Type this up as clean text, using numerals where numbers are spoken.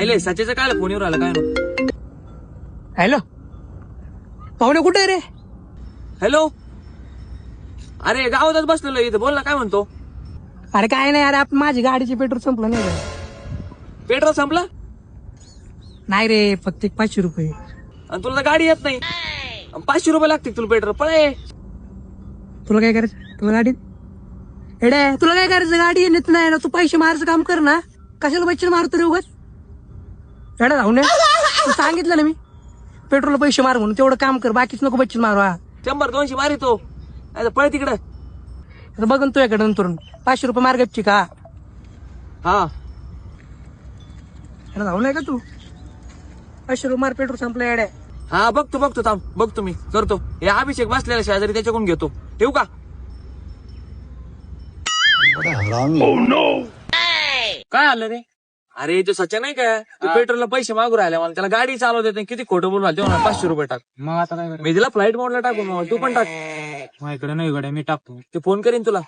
नाही सच्याचं काय फोनवर आलं काय ना. हॅलो पाहुणे कुठे आहे रे? हॅलो, अरे गावातच बसलेलो इथं, बोल ना काय म्हणतो. अरे काय नाही, अरे माझी गाडीचे पेट्रोल संपलं नाही रे. पेट्रोल संपला नाही रे, फक्त 500 रुपये. आणि तुला तर गाडी येत नाही. 500 रुपये लागतील तुला पेट्रोल, पळे. तुला काय करायचं? तुला गाडी एडे तुला काय करायचं? गाडी नेत नाही ना तू, पैसे मारायचं काम कर ना. कशाला पैसे मारतो रे उगाच? एडा जाऊ नये, तू सांगितलं ना मी पेट्रोल पैसे मार म्हणून, तेवढं काम कर, बाकीच नको बच्चन मारू. हा 100-200 मारितो, पळ तिकडं. आता बघन तुझ्याकडे नंतर 500 रुपये मार गपची का? हा एडा जाऊ नये का तू? 500 रुपये मार, पेट्रोल संपलं एड्या. हा बघतो थांब, बघतो मी करतो. हे अभिषेक बसलेला शेजारी, त्याच्याकडून घेतो. ठेवू का? काय आलं रे? अरे तो सच्या नाही का, तू पेट्रोलला पैसे मागू राहिले मला, त्याला गाडी चालवत येते, किती खोटं बोलून राहिले. 500 रुपये टाक. मग आता काय मी तिला फ्लाईट मोडला टाकून, तू पण टाक. माझ्याकडे नाही गड्या, मी टाकतो. ते फोन करीन तुला.